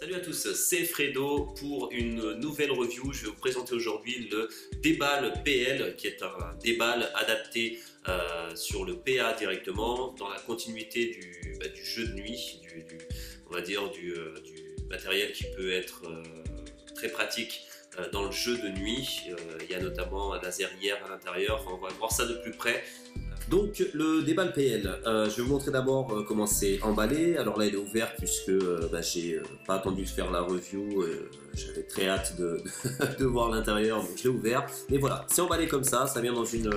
Salut à tous, c'est Fredo pour une nouvelle review. Je vais vous présenter aujourd'hui le Déball PL qui est un déball adapté sur le PA directement dans la continuité du jeu de nuit, on va dire du matériel qui peut être très pratique dans le jeu de nuit. Il y a notamment un laser IR à l'intérieur, enfin, on va voir ça de plus près. Donc le Déball PL, je vais vous montrer d'abord comment c'est emballé. Alors là il est ouvert puisque j'ai pas attendu de faire la review, j'avais très hâte de voir l'intérieur, donc je l'ai ouvert. Mais voilà, c'est emballé comme ça vient dans une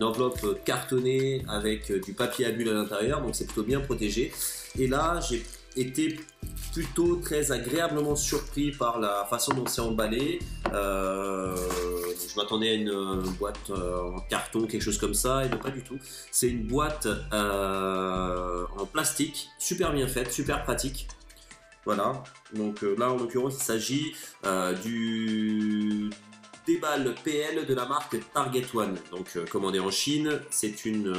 enveloppe cartonnée avec du papier à bulles à l'intérieur, donc c'est plutôt bien protégé. Et là j'ai été plutôt très agréablement surpris par la façon dont c'est emballé. Je m'attendais à une boîte en carton, quelque chose comme ça, et non, pas du tout. C'est une boîte en plastique, super bien faite, super pratique. Voilà, donc là en l'occurrence il s'agit du Déball PL de la marque Target One, donc commandé en Chine. C'est une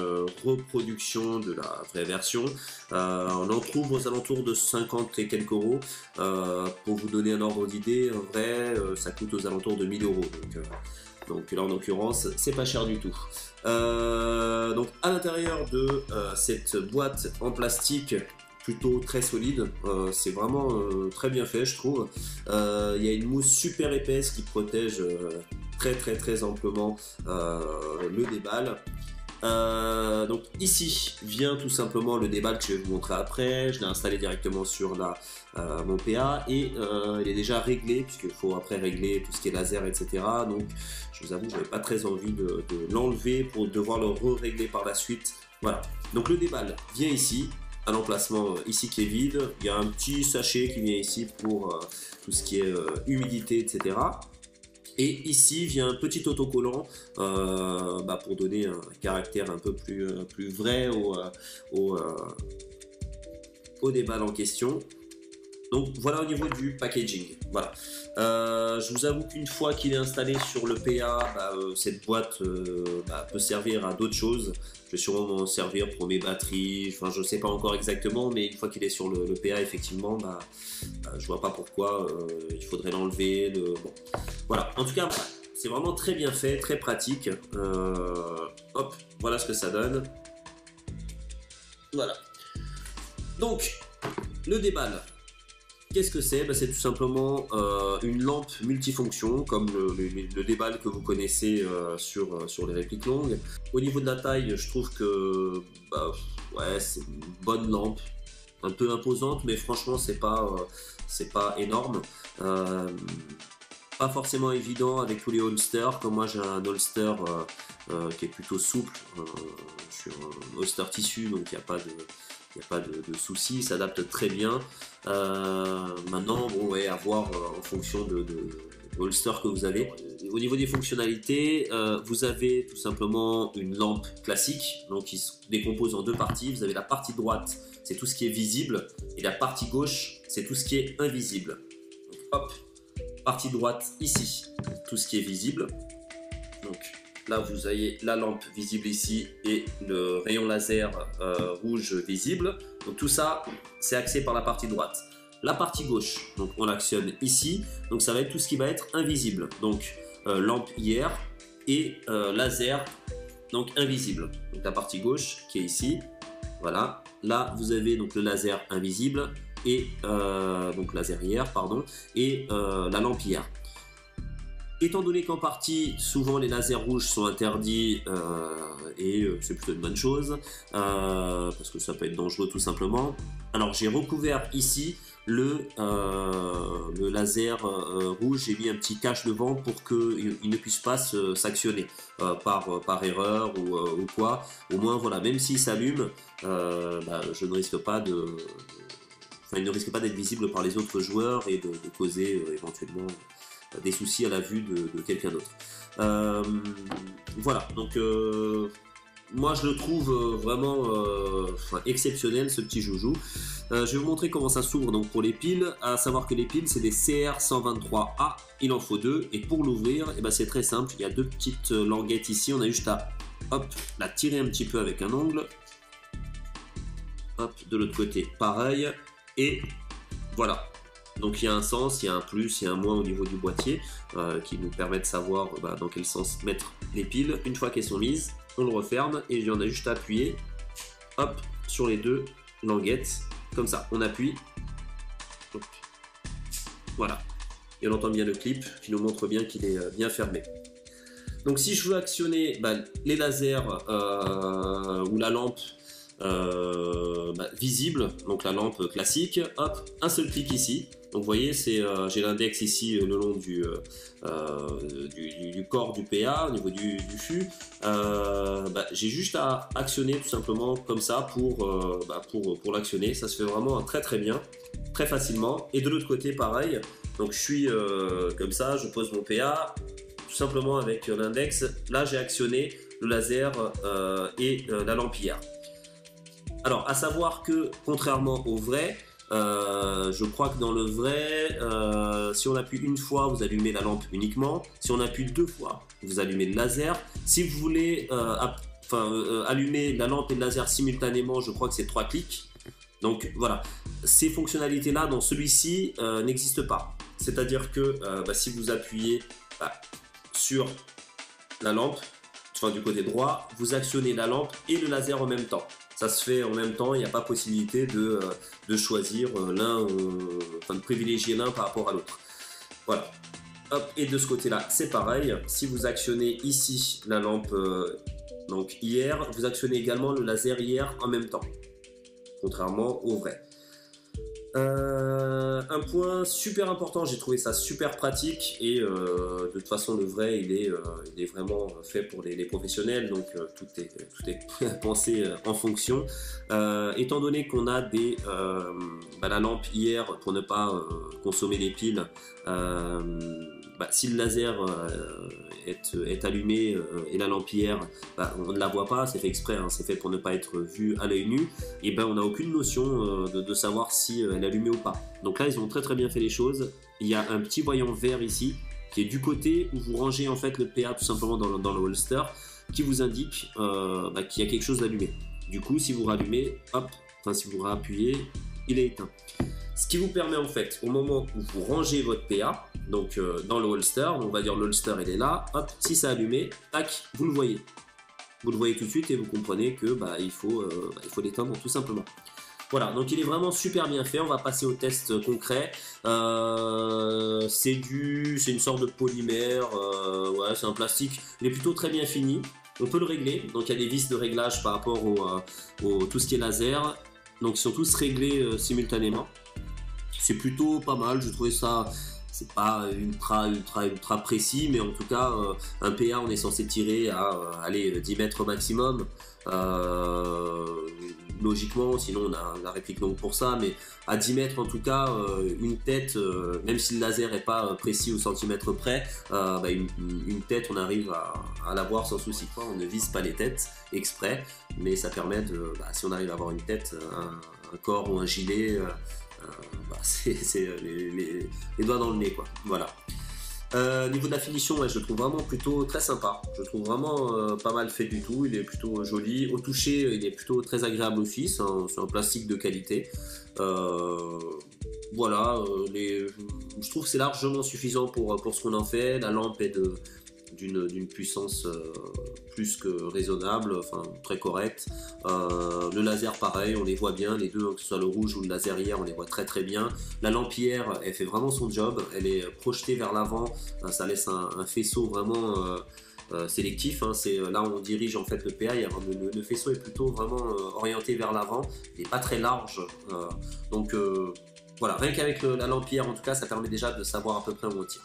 reproduction de la vraie version. On en trouve aux alentours de 50 et quelques euros. Pour vous donner un ordre d'idée, en vrai, ça coûte aux alentours de 1000 euros. Donc là en l'occurrence, c'est pas cher du tout. Donc à l'intérieur de cette boîte en plastique, plutôt très solide, c'est vraiment très bien fait, je trouve. Il y a une mousse super épaisse qui protège très amplement le déball. Donc ici vient tout simplement le déball que je vais vous montrer après. Je l'ai installé directement sur mon PA et il est déjà réglé, puisqu'il faut après régler tout ce qui est laser, etc. Donc je vous avoue que je n'avais pas très envie de l'enlever pour devoir le régler par la suite. Voilà, donc le déball vient ici, un emplacement ici qui est vide. Il y a un petit sachet qui vient ici pour tout ce qui est humidité, etc. Et ici vient un petit autocollant pour donner un caractère un peu plus vrai au déball en question. Donc voilà au niveau du packaging. Voilà. Je vous avoue qu'une fois qu'il est installé sur le PA, cette boîte peut servir à d'autres choses. Je vais sûrement m'en servir pour mes batteries, enfin je ne sais pas encore exactement, mais une fois qu'il est sur le PA, effectivement, je vois pas pourquoi il faudrait l'enlever. Bon. Voilà, en tout cas, c'est vraiment très bien fait, très pratique. Hop, voilà ce que ça donne. Voilà. Donc, le déball. Qu'est-ce que c'est? C'est tout simplement une lampe multifonction, comme le déball que vous connaissez sur les répliques longues. Au niveau de la taille, je trouve que ouais, c'est une bonne lampe, un peu imposante, mais franchement c'est pas énorme. Pas forcément évident avec tous les holsters, comme moi j'ai un holster qui est plutôt souple, je suis un holster tissu, donc il n'y a pas de soucis, il s'adapte très bien. Maintenant, bon, ouais, à voir en fonction de holster que vous avez. Au niveau des fonctionnalités, vous avez tout simplement une lampe classique, donc qui se décompose en deux parties. Vous avez la partie droite, c'est tout ce qui est visible, et la partie gauche, c'est tout ce qui est invisible. Donc, hop, partie droite ici, tout ce qui est visible. Donc là, vous avez la lampe visible ici et le rayon laser rouge visible. Donc tout ça, c'est axé par la partie droite. La partie gauche, donc on l'actionne ici. Donc ça va être tout ce qui va être invisible. Donc lampe IR et laser, donc invisible. Donc la partie gauche qui est ici. Voilà. Là, vous avez donc le laser invisible et donc laser IR, pardon, et la lampe IR. Étant donné qu'en partie, souvent les lasers rouges sont interdits et c'est plutôt une bonne chose parce que ça peut être dangereux tout simplement. Alors j'ai recouvert ici le laser rouge, j'ai mis un petit cache devant pour qu'il ne puisse pas s'actionner par erreur ou quoi. Au moins voilà, même s'il s'allume, je ne risque pas il ne risque pas d'être visible par les autres joueurs et de causer éventuellement des soucis à la vue de quelqu'un d'autre. Voilà, donc moi je le trouve vraiment exceptionnel, ce petit joujou. Je vais vous montrer comment ça s'ouvre donc pour les piles, à savoir que les piles c'est des CR123A, il en faut deux, et pour l'ouvrir c'est très simple, il y a deux petites languettes ici, on a juste à la tirer un petit peu avec un ongle, hop, de l'autre côté pareil, et Voilà. Donc il y a un sens, il y a un plus, il y a un moins au niveau du boîtier qui nous permet de savoir dans quel sens mettre les piles. Une fois qu'elles sont mises, on le referme et il y en a juste à appuyer, hop, sur les deux languettes, comme ça. On appuie, hop. Voilà. Et on entend bien le clip qui nous montre bien qu'il est bien fermé. Donc si je veux actionner les lasers ou la lampe visible, donc la lampe classique, hop, un seul clic ici. Donc vous voyez, j'ai l'index ici le long du corps du PA, au niveau du fût. J'ai juste à actionner tout simplement comme ça pour l'actionner. Ça se fait vraiment très très bien, très facilement. Et de l'autre côté pareil, donc je suis comme ça, je pose mon PA, tout simplement avec l'index. Là j'ai actionné le laser et la lampe IR. Alors, à savoir que, contrairement au vrai, je crois que dans le vrai, si on appuie une fois, vous allumez la lampe uniquement. Si on appuie deux fois, vous allumez le laser. Si vous voulez allumer la lampe et le laser simultanément, je crois que c'est 3 clics. Donc voilà, ces fonctionnalités-là dans celui-ci n'existent pas. C'est-à-dire que si vous appuyez sur la lampe, du côté droit, vous actionnez la lampe et le laser en même temps. Ça se fait en même temps, il n'y a pas possibilité de choisir l'un, de privilégier l'un par rapport à l'autre. Voilà. Hop, et de ce côté-là, c'est pareil. Si vous actionnez ici la lampe donc IR, vous actionnez également le laser IR en même temps, contrairement au vrai. Un point super important, j'ai trouvé ça super pratique et de toute façon le vrai il est vraiment fait pour les professionnels, donc tout est pensé en fonction. Étant donné qu'on a la lampe IR pour ne pas consommer les piles, si le laser est allumé et la lampe IR, on ne la voit pas, c'est fait exprès, hein, c'est fait pour ne pas être vu à l'œil nu, et on n'a aucune notion de savoir si elle est allumée ou pas. Donc là ils ont très très bien fait les choses. Il y a un petit voyant vert ici qui est du côté où vous rangez en fait le PA tout simplement dans le holster, qui vous indique qu'il y a quelque chose d'allumé. Du coup si vous rallumez, si vous réappuyez, il est éteint. Ce qui vous permet en fait, au moment où vous rangez votre PA, donc dans le holster, on va dire le holster il est là, hop, si c'est allumé, tac, vous le voyez. Vous le voyez tout de suite et vous comprenez que il faut l'éteindre tout simplement. Voilà, donc il est vraiment super bien fait. On va passer au test concret. C'est une sorte de polymère, c'est un plastique. Il est plutôt très bien fini. On peut le régler. Donc il y a des vis de réglage par rapport au tout ce qui est laser. Donc ils sont tous réglés simultanément. C'est plutôt pas mal. Je trouvais ça. C'est pas ultra précis, mais en tout cas, un PA, on est censé tirer à 10 mètres maximum. Logiquement, sinon on a la réplique longue pour ça, mais à 10 mètres en tout cas, une tête, même si le laser n'est pas précis au centimètre près, une tête on arrive à l'avoir sans souci. On ne vise pas les têtes exprès, mais ça permet si on arrive à avoir une tête, un corps ou un gilet, c'est les doigts dans le nez, quoi. Voilà. Niveau de la finition, je le trouve vraiment plutôt très sympa. Je le trouve vraiment pas mal fait du tout. Il est plutôt joli. Au toucher, il est plutôt très agréable aussi. C'est un plastique de qualité. Voilà. Je trouve que c'est largement suffisant pour ce qu'on en fait. La lampe est d'une puissance plus que raisonnable, enfin très correcte. Le laser pareil, on les voit bien, les deux, que ce soit le rouge ou le laser IR, on les voit très très bien. La lampe IR, elle fait vraiment son job, elle est projetée vers l'avant, ça laisse un faisceau vraiment sélectif, hein. C'est là où on dirige en fait le PA, le faisceau est plutôt vraiment orienté vers l'avant, il n'est pas très large, donc voilà, rien qu'avec la lampe IR en tout cas, ça permet déjà de savoir à peu près où on tire.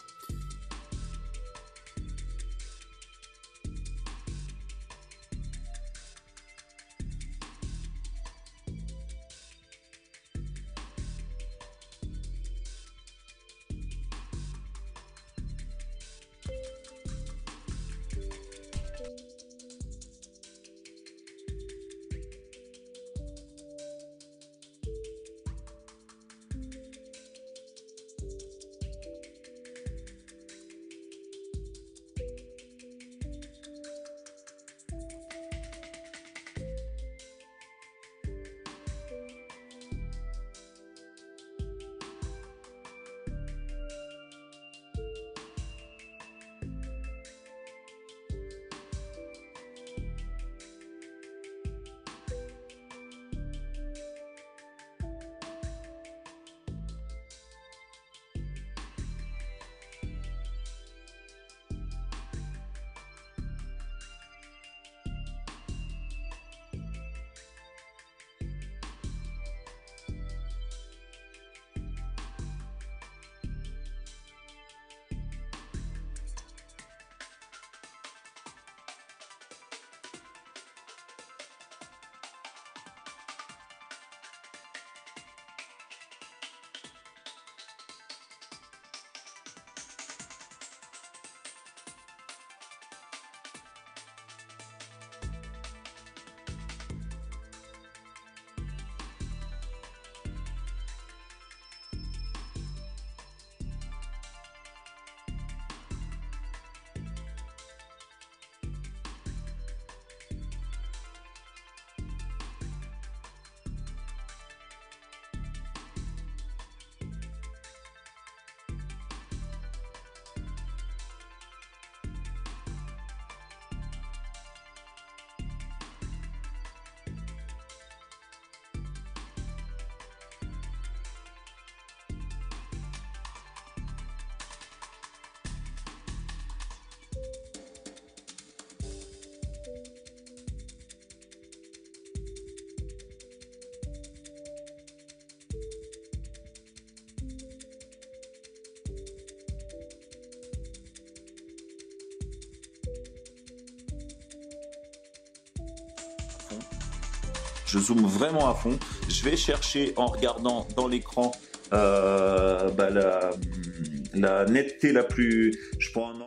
je zoome vraiment à fond. Je vais chercher en regardant dans l'écran la netteté la plus, je prends un angle.